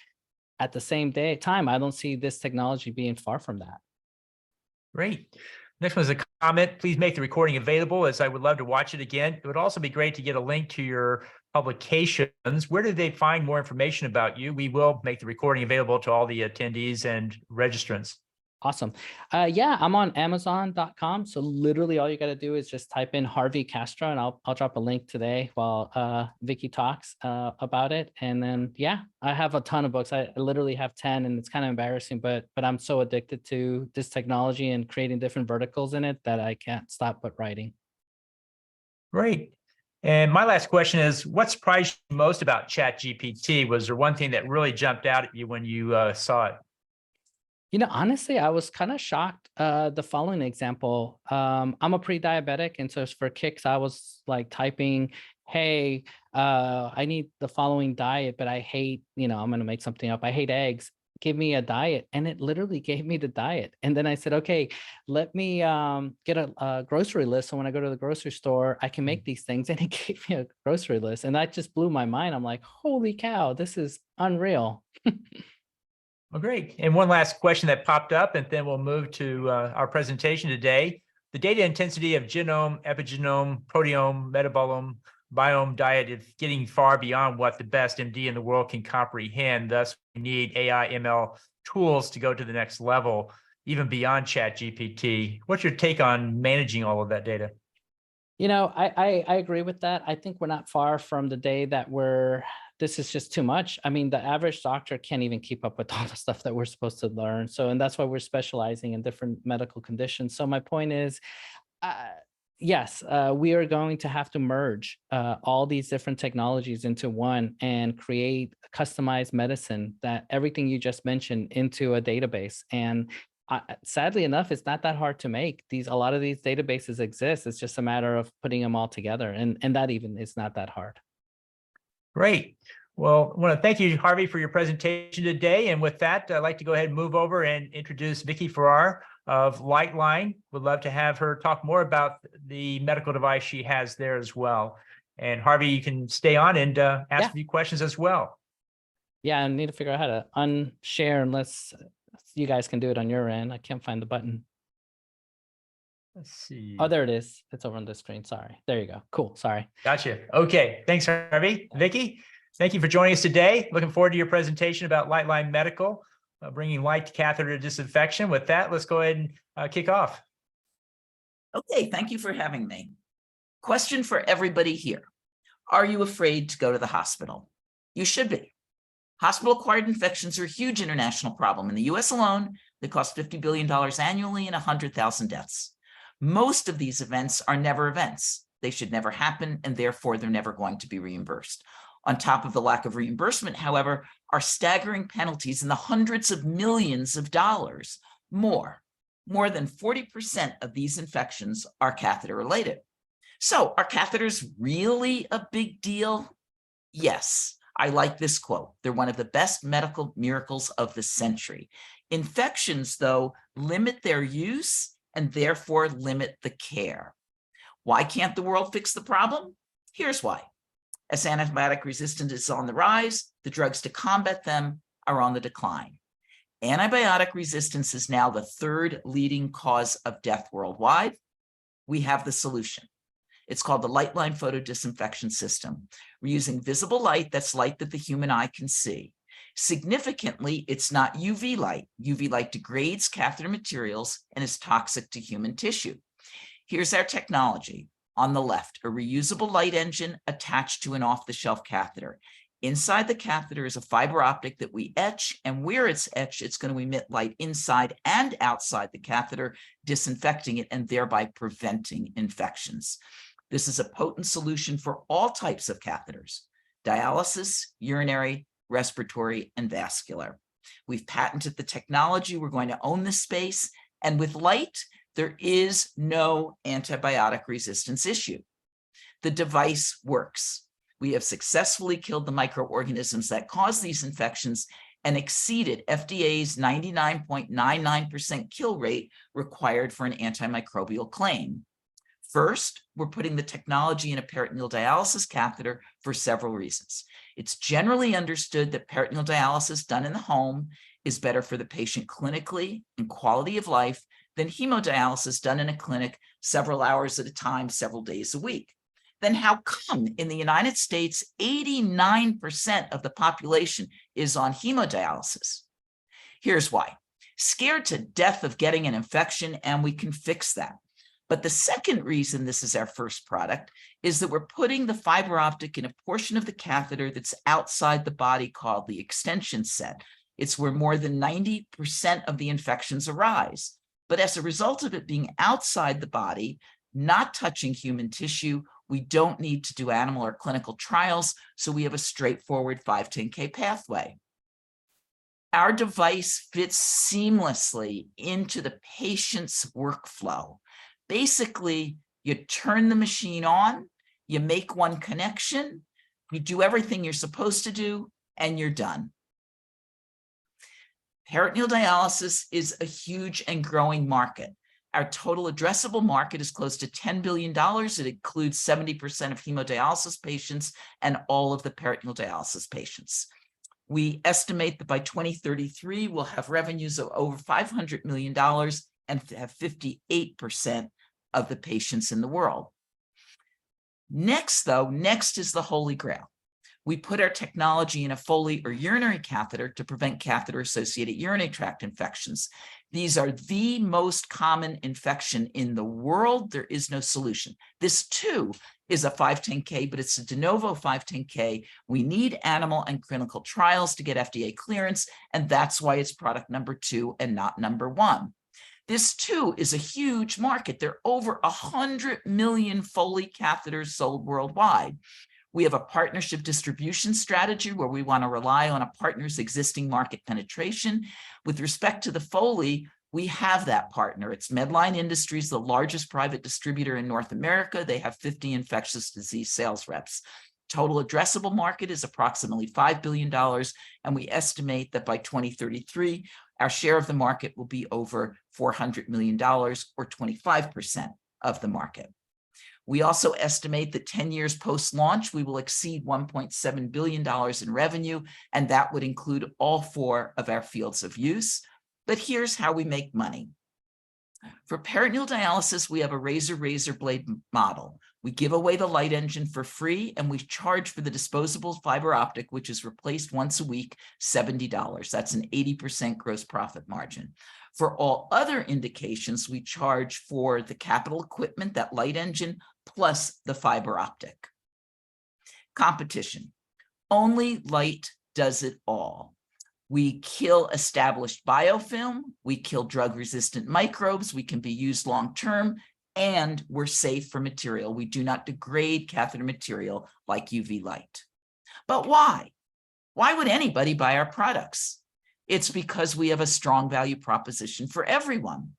At the same time, I don't see this technology being far from that. Great. Next one is a comment. Please make the recording available, as I would love to watch it again. It would also be great to get a link to your publications. Where do they find more information about you? We will make the recording available to all the attendees and registrants. Awesome. Yeah, I'm on Amazon.com. So literally all you got to do is just type in Harvey Castro, and I'll drop a link today while Vicky talks about it. And then, yeah, I have a ton of books. I literally have 10, and it's kind of embarrassing, but I'm so addicted to this technology and creating different verticals in it that I can't stop but writing. Great. And my last question is, what surprised you most about ChatGPT? Was there one thing that really jumped out at you when you saw it? You know, honestly, I was kind of shocked. The following example, I'm a pre-diabetic, and so for kicks, I was like typing, hey, I need the following diet, but I hate, I'm going to make something up. I hate eggs. Give me a diet. And it literally gave me the diet. And then I said, okay, let me get a grocery list. So when I go to the grocery store, I can make these things. And it gave me a grocery list. And that just blew my mind. I'm like, holy cow, this is unreal. Well, great. And one last question that popped up, and then we'll move to our presentation today. The data intensity of genome, epigenome, proteome, metabolome, biome diet is getting far beyond what the best MD in the world can comprehend. Thus, we need AI ML tools to go to the next level, even beyond ChatGPT. What's your take on managing all of that data? I agree with that. I think we're not far from the day that this is just too much. I mean, the average doctor can't even keep up with all the stuff that we're supposed to learn. And that's why we're specializing in different medical conditions. So my point is, yes, we are going to have to merge all these different technologies into one and create customized medicine, that everything you just mentioned, into a database. And sadly enough, it's not that hard to make. A lot of these databases exist. It's just a matter of putting them all together. And that even is not that hard. Great. Well, I want to thank you, Harvey, for your presentation today. And with that, I'd like to go ahead and move over and introduce Vicki Farrar of Lightline. Would love to have her talk more about the medical device she has there as well. And Harvey, you can stay on and ask a few questions as well. Yeah, I need to figure out how to unshare unless you guys can do it on your end. I can't find the button. Let's see. Oh, there it is. It's over on the screen. Sorry. There you go. Cool. Sorry. Gotcha. Okay. Thanks, Harvey. Vicki, thank you for joining us today. Looking forward to your presentation about Lightline Medical, bringing light to catheter disinfection. With that, let's go ahead and kick off. Okay, thank you for having me. Question for everybody here. Are you afraid to go to the hospital? You should be. Hospital-acquired infections are a huge international problem. In the US alone, they cost $50 billion annually and 100,000 deaths. Most of these events are never events. They should never happen, and therefore they're never going to be reimbursed. On top of the lack of reimbursement, however, are staggering penalties in the hundreds of millions of dollars. More than 40% of these infections are catheter-related. So are catheters really a big deal? Yes. I like this quote. They're one of the best medical miracles of the century. Infections, though, limit their use and therefore limit the care. Why can't the world fix the problem? Here's why. As antibiotic resistance is on the rise, the drugs to combat them are on the decline. Antibiotic resistance is now the third leading cause of death worldwide. We have the solution. It's called the Lightline Photodisinfection System. We're using visible light, that's light that the human eye can see. Significantly, it's not UV light. UV light degrades catheter materials and is toxic to human tissue. Here's our technology. On the left, a reusable light engine attached to an off-the-shelf catheter. Inside the catheter is a fiber optic that we etch, and where it's etched, it's going to emit light inside and outside the catheter, disinfecting it and thereby preventing infections. This is a potent solution for all types of catheters: dialysis, urinary, respiratory, and vascular. We've patented the technology. We're going to own this space. And with light, there is no antibiotic resistance issue. The device works. We have successfully killed the microorganisms that cause these infections and exceeded FDA's 99.99% kill rate required for an antimicrobial claim. First, we're putting the technology in a peritoneal dialysis catheter for several reasons. It's generally understood that peritoneal dialysis done in the home is better for the patient clinically and quality of life than hemodialysis done in a clinic several hours at a time, several days a week. Then how come in the United States, 89% of the population is on hemodialysis? Here's why. Scared to death of getting an infection, and we can fix that. But the second reason this is our first product is that we're putting the fiber optic in a portion of the catheter that's outside the body called the extension set. It's where more than 90% of the infections arise. But as a result of it being outside the body, not touching human tissue, we don't need to do animal or clinical trials, so we have a straightforward 510(k) pathway. Our device fits seamlessly into the patient's workflow. Basically, you turn the machine on, you make one connection, you do everything you're supposed to do, and you're done. Peritoneal dialysis is a huge and growing market. Our total addressable market is close to $10 billion. It includes 70% of hemodialysis patients and all of the peritoneal dialysis patients. We estimate that by 2033, we'll have revenues of over $500 million and have 58% of the patients in the world. Next is the Holy Grail. We put our technology in a Foley or urinary catheter to prevent catheter-associated urinary tract infections. These are the most common infection in the world. There is no solution. This too is a 510(k), but it's a de novo 510(k). We need animal and clinical trials to get FDA clearance, and that's why it's product number 2 and not number 1. This too is a huge market. There are over 100 million Foley catheters sold worldwide. We have a partnership distribution strategy where we want to rely on a partner's existing market penetration. With respect to the Foley, we have that partner. It's Medline Industries, the largest private distributor in North America. They have 50 infectious disease sales reps. Total addressable market is approximately $5 billion, and we estimate that by 2033, our share of the market will be over $400 million, or 25% of the market. We also estimate that 10 years post-launch, we will exceed $1.7 billion in revenue, and that would include all 4 of our fields of use. But here's how we make money. For peritoneal dialysis, we have a razor blade model. We give away the light engine for free, and we charge for the disposable fiber optic, which is replaced once a week, $70. That's an 80% gross profit margin. For all other indications, we charge for the capital equipment, that light engine, plus the fiber optic. Competition. Only light does it all. We kill established biofilm, we kill drug-resistant microbes, we can be used long-term, and we're safe for material. We do not degrade catheter material like UV light. But why? Why would anybody buy our products? It's because we have a strong value proposition for everyone.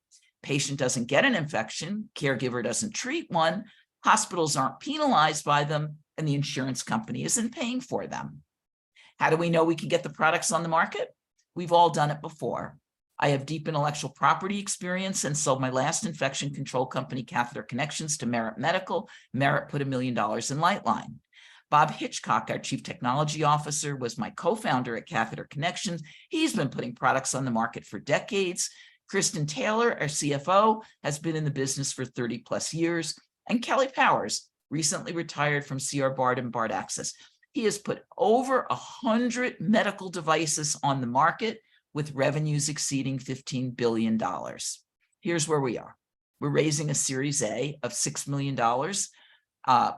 Patient doesn't get an infection, caregiver doesn't treat one, hospitals aren't penalized by them, and the insurance company isn't paying for them. How do we know we can get the products on the market? We've all done it before. I have deep intellectual property experience and sold my last infection control company, Catheter Connections, to Merit Medical. Merit put $1 million in Lightline. Bob Hitchcock, our chief technology officer, was my co-founder at Catheter Connections. He's been putting products on the market for decades. Kristen Taylor, our CFO, has been in the business for 30 plus years. And Kelly Powers, recently retired from CR Bard and Bard Access. He has put over 100 medical devices on the market with revenues exceeding $15 billion. Here's where we are. We're raising a Series A of $6 million,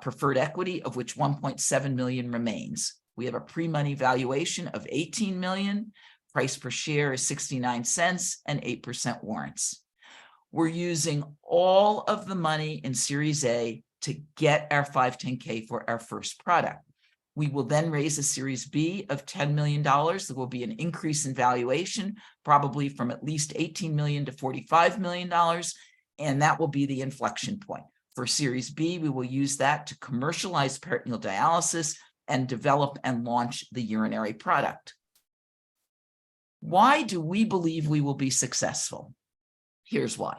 preferred equity, of which 1.7 million remains. We have a pre-money valuation of 18 million. Price per share is 69 cents and 8% warrants. We're using all of the money in Series A to get our 510K for our first product. We will then raise a Series B of $10 million. There will be an increase in valuation, probably from at least $18 million to $45 million, and that will be the inflection point. For Series B, we will use that to commercialize peritoneal dialysis and develop and launch the urinary product. Why do we believe we will be successful? Here's why.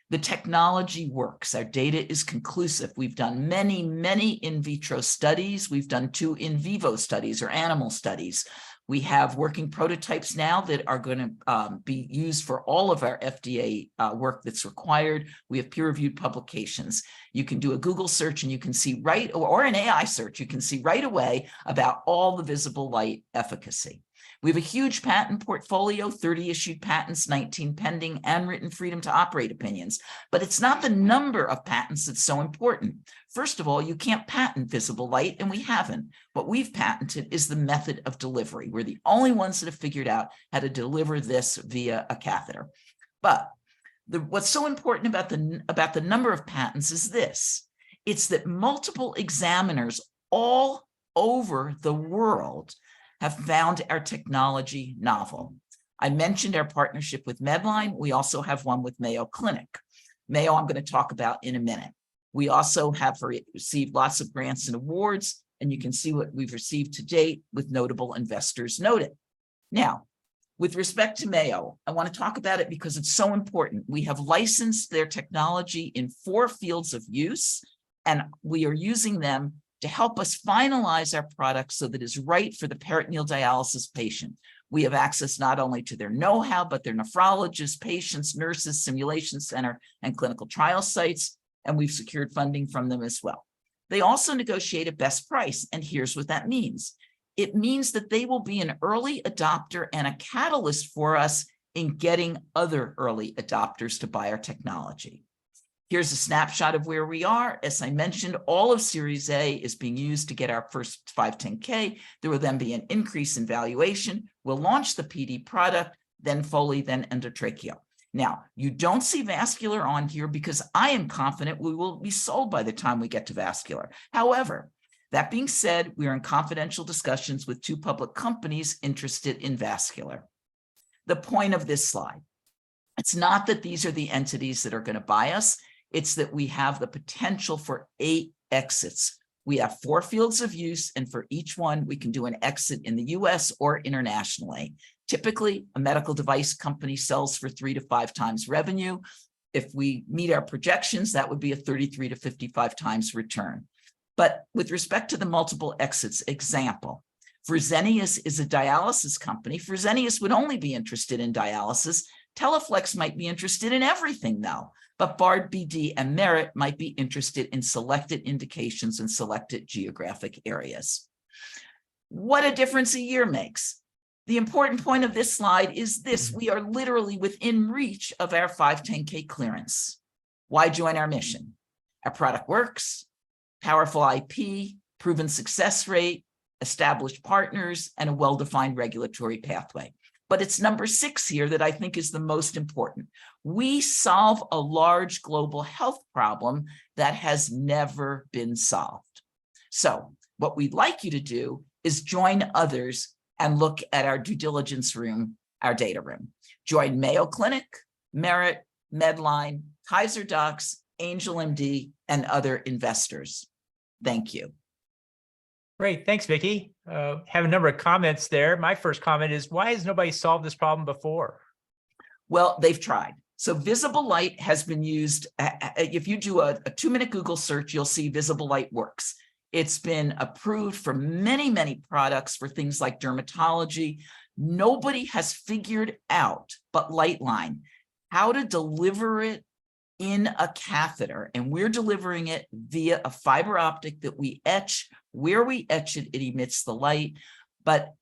The technology works. Our data is conclusive. We've done many, many in vitro studies. We've done 2 in vivo studies or animal studies. We have working prototypes now that are going to be used for all of our FDA work that's required. We have peer-reviewed publications. You can do a Google search and you can see or an AI search, you can see right away about all the visible light efficacy. We have a huge patent portfolio, 30 issued patents, 19 pending, and written freedom to operate opinions. But it's not the number of patents that's so important. First of all, you can't patent visible light, and we haven't. What we've patented is the method of delivery. We're the only ones that have figured out how to deliver this via a catheter. But what's so important about the number of patents is this. It's that multiple examiners all over the world have found our technology novel. I mentioned our partnership with Medline. We also have one with Mayo Clinic. Mayo, I'm going to talk about in a minute. We also have received lots of grants and awards, and you can see what we've received to date with notable investors noted. Now, with respect to Mayo, I want to talk about it because it's so important. We have licensed their technology in 4 fields of use, and we are using them to help us finalize our product so that it's right for the peritoneal dialysis patient. We have access not only to their know-how, but their nephrologists, patients, nurses, simulation center, and clinical trial sites, and we've secured funding from them as well. They also negotiate a best price, and here's what that means. It means that they will be an early adopter and a catalyst for us in getting other early adopters to buy our technology. Here's a snapshot of where we are. As I mentioned, all of Series A is being used to get our first 510K. There will then be an increase in valuation. We'll launch the PD product, then Foley, then endotracheal. Now, you don't see vascular on here because I am confident we will be sold by the time we get to vascular. However, that being said, we are in confidential discussions with 2 public companies interested in vascular. The point of this slide, it's not that these are the entities that are going to buy us. It's that we have the potential for 8 exits We have 4 fields of use, and for each one, we can do an exit in the US or internationally. Typically, a medical device company sells for 3 to 5 times revenue. If we meet our projections, that would be a 33 to 55 times return. But with respect to the multiple exits, example, Fresenius is a dialysis company. Fresenius would only be interested in dialysis. Teleflex might be interested in everything though, but Bard, BD, and Merit might be interested in selected indications and selected geographic areas. What a difference a year makes. The important point of this slide is this: we are literally within reach of our 510(k) clearance. Why join our mission? Our product works, powerful IP, proven success rate, established partners, and a well-defined regulatory pathway. But it's number 6 here that I think is the most important. We solve a large global health problem that has never been solved. So what we'd like you to do is join others and look at our due diligence room, our data room. Join Mayo Clinic, Merit, Medline, Kaiser Docs, Angel MD, and other investors. Thank you. Great. Thanks, Vicki. Have a number of comments there. My first comment is, why has nobody solved this problem before? Well, they've tried. So visible light has been used. If you do a 2-minute Google search, you'll see visible light works. It's been approved for many, many products for things like dermatology. Nobody has figured out, but Lightline, how to deliver it in a catheter. And we're delivering it via a fiber optic that we etch. Where we etch it, it emits the light. But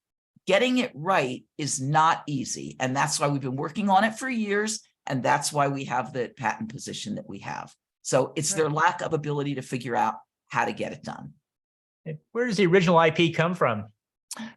getting it right is not easy. And that's why we've been working on it for years. And that's why we have the patent position that we have. So it's their lack of ability to figure out how to get it done. Where does the original IP come from?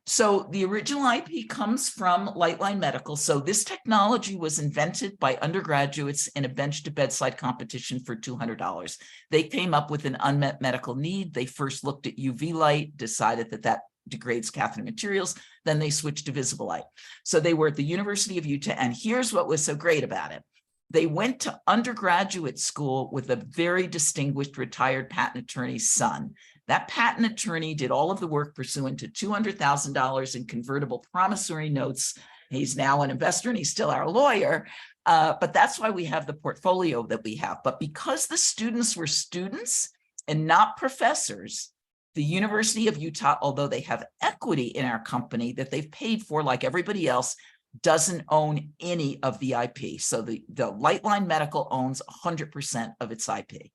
So the original IP comes from Lightline Medical. So this technology was invented by undergraduates in a bench to bedside competition for $200. They came up with an unmet medical need. They first looked at UV light, decided that that degrades catheter materials. Then they switched to visible light. So they were at the University of Utah. And here's what was so great about it. They went to undergraduate school with a very distinguished retired patent attorney's son. That patent attorney did all of the work pursuant to $200,000 in convertible promissory notes. He's now an investor and he's still our lawyer. But that's why we have the portfolio that we have. But because the students were students and not professors, the University of Utah, although they have equity in our company that they've paid for like everybody else, doesn't own any of the IP. So the Lightline Medical owns 100% of its IP.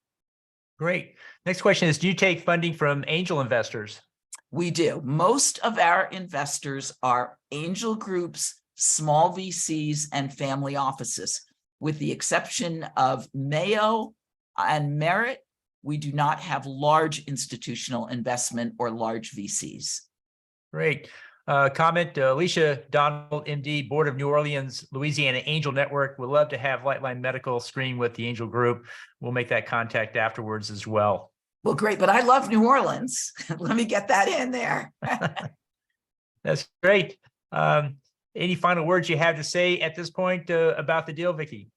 Great. Next question is, do you take funding from angel investors? We do. Most of our investors are angel groups, small VCs, and family offices. With the exception of Mayo and Merit, we do not have large institutional investment or large VCs. Great. Comment, Alicia Donald, MD, Board of New Orleans, Louisiana Angel Network. Would love to have Lightline Medical screen with the Angel Group. We'll make that contact afterwards as well. Well, great, but I love New Orleans. Let me get that in there. That's great. Any final words you have to say at this point about the deal, Vicki?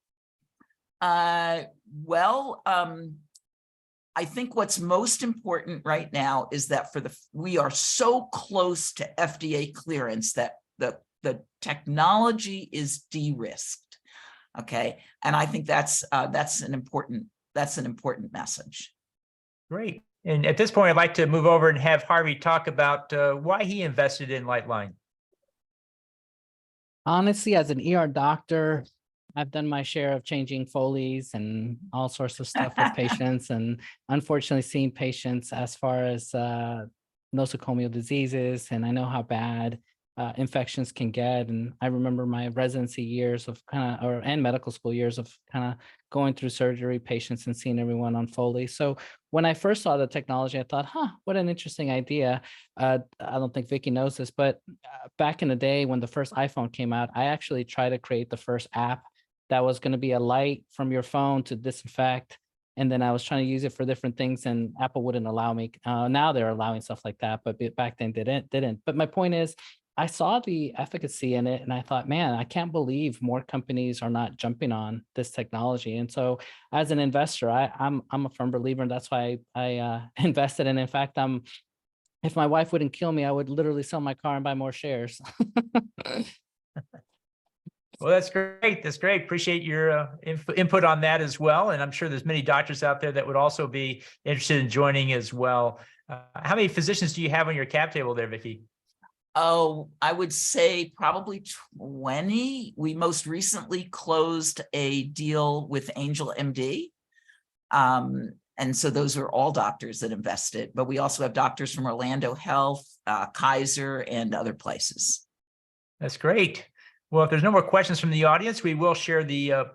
I think what's most important right now is that we are so close to FDA clearance that the technology is de-risked. Okay, and I think that's an important message. Great. And at this point, I'd like to move over and have Harvey talk about why he invested in Lightline. Honestly, as an ER doctor, I've done my share of changing Foleys and all sorts of stuff with patients, and unfortunately seeing patients as far as nosocomial diseases, and I know how bad infections can get. And I remember my residency years of and medical school years of going through surgery patients and seeing everyone on Foley. So when I first saw the technology, I thought, what an interesting idea. I don't think Vicki knows this, but back in the day when the first iPhone came out, I actually tried to create the first app that was going to be a light from your phone to disinfect. And then I was trying to use it for different things and Apple wouldn't allow me. Now they're allowing stuff like that, but back then didn't. But my point is, I saw the efficacy in it and I thought, man, I can't believe more companies are not jumping on this technology. And so as an investor, I'm a firm believer, and that's why I invested. And in fact, if my wife wouldn't kill me, I would literally sell my car and buy more shares. Well, that's great. That's great. Appreciate your input on that as well. And I'm sure there's many doctors out there that would also be interested in joining as well. How many physicians do you have on your cap table there, Vicki? Oh, I would say probably 20. We most recently closed a deal with Angel MD. And so those are all doctors that invested, but we also have doctors from Orlando Health, Kaiser, and other places. That's great. Well, if there's no more questions from the audience, we will share the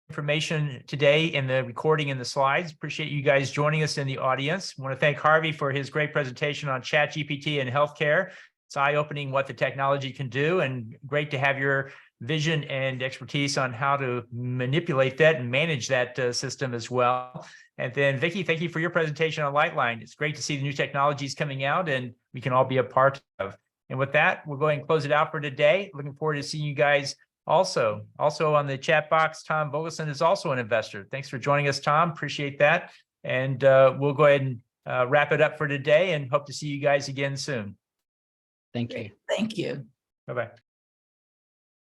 information today in the recording and the slides. Appreciate you guys joining us in the audience. I want to thank Harvey for his great presentation on ChatGPT and healthcare. It's eye-opening what the technology can do, and great to have your vision and expertise on how to manipulate that and manage that system as well. And then Vicki, thank you for your presentation on Lightline. It's great to see the new technologies coming out and we can all be a part of. And with that, we'll go ahead and close it out for today. Looking forward to seeing you guys also. Also on the chat box, Tom Vogelson is also an investor. Thanks for joining us, Tom. Appreciate that. And we'll go ahead and wrap it up for today and hope to see you guys again soon. Thank you. Thank you. Bye-bye.